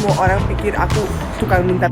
semua orang pikir aku tukang minta.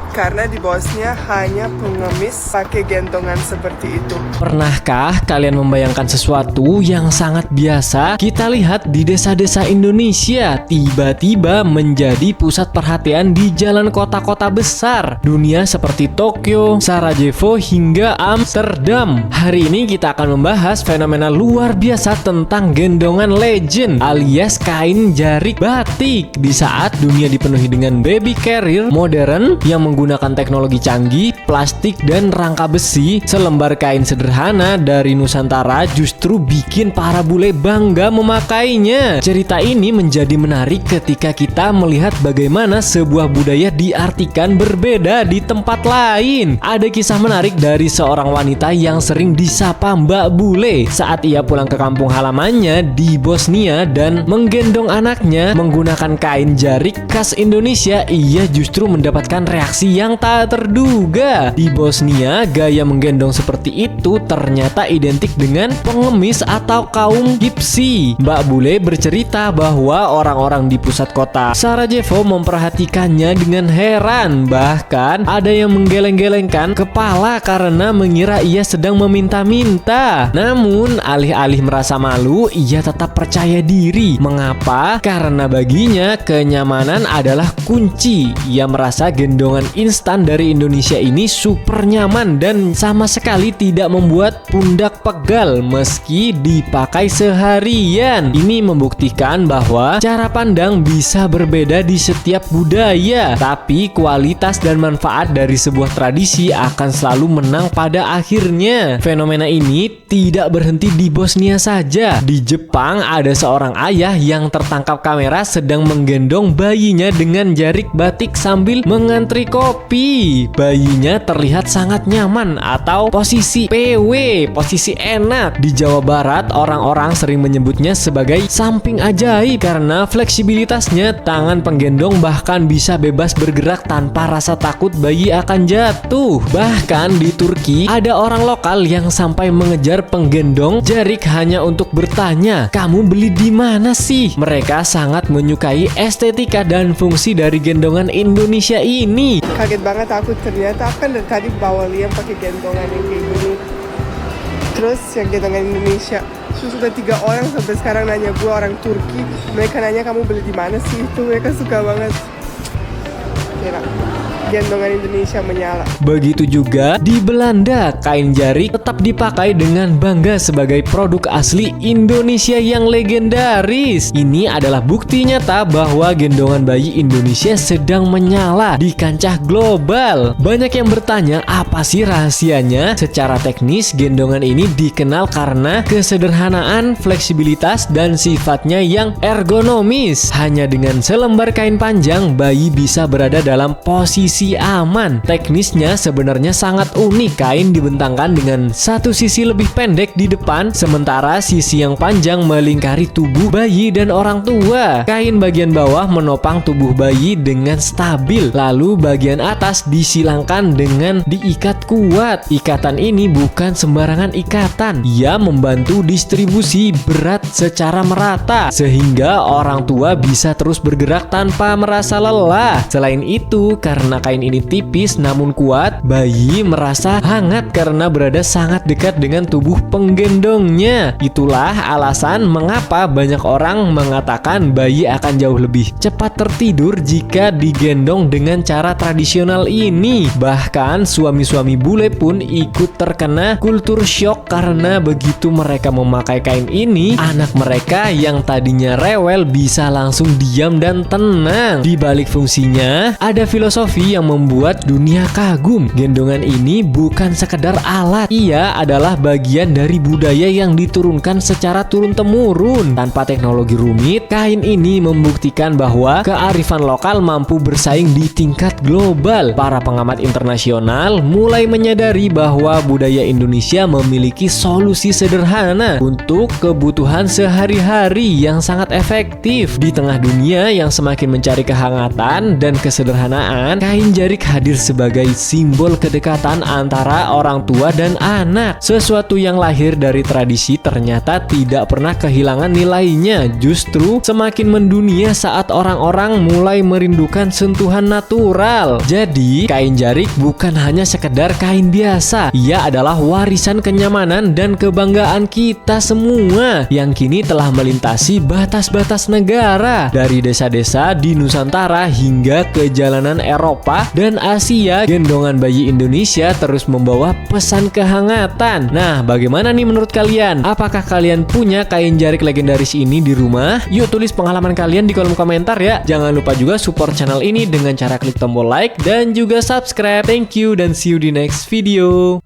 Karena di Bosnia hanya pengemis pakai gentongan seperti itu. Pernahkah kalian membayangkan sesuatu yang sangat biasa kita lihat di desa-desa Indonesia tiba-tiba menjadi pusat perhatian di jalan kota-kota besar dunia seperti Tokyo, Sarajevo, hingga Amsterdam? Hari ini kita akan membahas fenomena luar biasa tentang gendongan legend alias kain jarik batik di saat dunia dipenuhi dengan baby carrier modern yang menggunakan teknologi canggih, plastik, dan rangka besi. Selembar kain sederhana dari Nusantara justru bikin para bule bangga memakainya. Cerita ini menjadi menarik ketika kita melihat bagaimana sebuah budaya diartikan berbeda di tempat lain. Ada kisah menarik dari seorang wanita yang sering disapa Mbak Bule saat ia pulang ke kampung halamannya di Bosnia dan menggendong anaknya menggunakan kain jarik khas Indonesia. Ia justru mendapatkan reaksi yang tak terduga. Di Bosnia, gaya menggendong seperti itu ternyata identik dengan pengemis atau kaum Gypsy. Mbak Bule bercerita bahwa orang-orang di pusat kota Sarajevo memperhatikannya dengan heran. Bahkan ada yang menggeleng-gelengkan kepala karena mengira ia sedang meminta-minta. Namun, alih-alih merasa malu, ia tetap percaya diri. Mengapa? Karena baginya kenyamanan adalah kunci. Ia merasa gendongan instan dari Indonesia ini super nyaman dan sama sekali tidak membuat pundak pegal meski dipakai seharian. Ini membuktikan bahwa cara pandang bisa berbeda di setiap budaya, tapi kualitas dan manfaat dari sebuah tradisi akan selalu menang pada akhirnya. Fenomena ini tidak berhenti di Bosnia saja. Di Jepang ada seorang ayah yang tertangkap kamera sedang menggendong bayinya dengan jarik batik sambil mengantri kopi. Bayinya terlihat sangat nyaman atau posisi PW, posisi enak. Di Jawa Barat, orang-orang sering menyebutnya sebagai samping ajaib karena fleksibilitasnya. Tangan penggendong bahkan bisa bebas bergerak tanpa rasa takut bayi akan jatuh. Bahkan di Turki, ada orang lokal yang sampai mengejar penggendong jarik hanya untuk bertanya, "Kamu beli di mana sih?" Mereka sangat menyukai estetika dan fungsi dari gendongan Indonesia ini. Kaget banget aku, ternyata aku kan dari tadi bawa Liam pakai gentongan yang kayak gini. Terus yang gentongan Indonesia. Terus sudah 3 orang sampai sekarang nanya gue, orang Turki. Mereka nanya kamu beli di mana sih itu, mereka suka banget. Kira gendongan Indonesia menyala. Begitu juga di Belanda, kain jarik tetap dipakai dengan bangga sebagai produk asli Indonesia yang legendaris. Ini adalah bukti nyata bahwa gendongan bayi Indonesia sedang menyala di kancah global. Banyak yang bertanya, apa sih rahasianya? Secara teknis, gendongan ini dikenal karena kesederhanaan, fleksibilitas, dan sifatnya yang ergonomis. Hanya dengan selembar kain panjang, bayi bisa berada dalam posisi aman. Teknisnya sebenarnya sangat unik. Kain dibentangkan dengan satu sisi lebih pendek di depan, sementara sisi yang panjang melingkari tubuh bayi dan orang tua. Kain bagian bawah menopang tubuh bayi dengan stabil, lalu bagian atas disilangkan dengan diikat kuat. Ikatan ini bukan sembarangan ikatan. Ia membantu distribusi berat secara merata, sehingga orang tua bisa terus bergerak tanpa merasa lelah. Selain itu, karena kain ini tipis namun kuat, bayi merasa hangat karena berada sangat dekat dengan tubuh penggendongnya. Itulah alasan mengapa banyak orang mengatakan bayi akan jauh lebih cepat tertidur jika digendong dengan cara tradisional ini. Bahkan suami-suami bule pun ikut terkena kultur shock karena begitu mereka memakai kain ini, anak mereka yang tadinya rewel bisa langsung diam dan tenang. Di balik fungsinya, ada filosofi yang membuat dunia kagum. Gendongan ini bukan sekedar alat, ia adalah bagian dari budaya yang diturunkan secara turun-temurun. Tanpa teknologi rumit, kain ini membuktikan bahwa kearifan lokal mampu bersaing di tingkat global. Para pengamat internasional mulai menyadari bahwa budaya Indonesia memiliki solusi sederhana untuk kebutuhan sehari-hari yang sangat efektif. Di tengah dunia yang semakin mencari kehangatan dan kesederhanaan, kain kain jarik hadir sebagai simbol kedekatan antara orang tua dan anak. Sesuatu yang lahir dari tradisi ternyata tidak pernah kehilangan nilainya, justru semakin mendunia saat orang-orang mulai merindukan sentuhan natural. Jadi, kain jarik bukan hanya sekedar kain biasa, ia adalah warisan kenyamanan dan kebanggaan kita semua yang kini telah melintasi batas-batas negara. Dari desa-desa di Nusantara hingga ke jalanan Eropa dan Asia, gendongan bayi Indonesia terus membawa pesan kehangatan. Nah, bagaimana nih menurut kalian? Apakah kalian punya kain jarik legendaris ini di rumah? Yuk tulis pengalaman kalian di kolom komentar ya. Jangan lupa juga support channel ini dengan cara klik tombol like dan juga subscribe. Thank you dan see you di next video.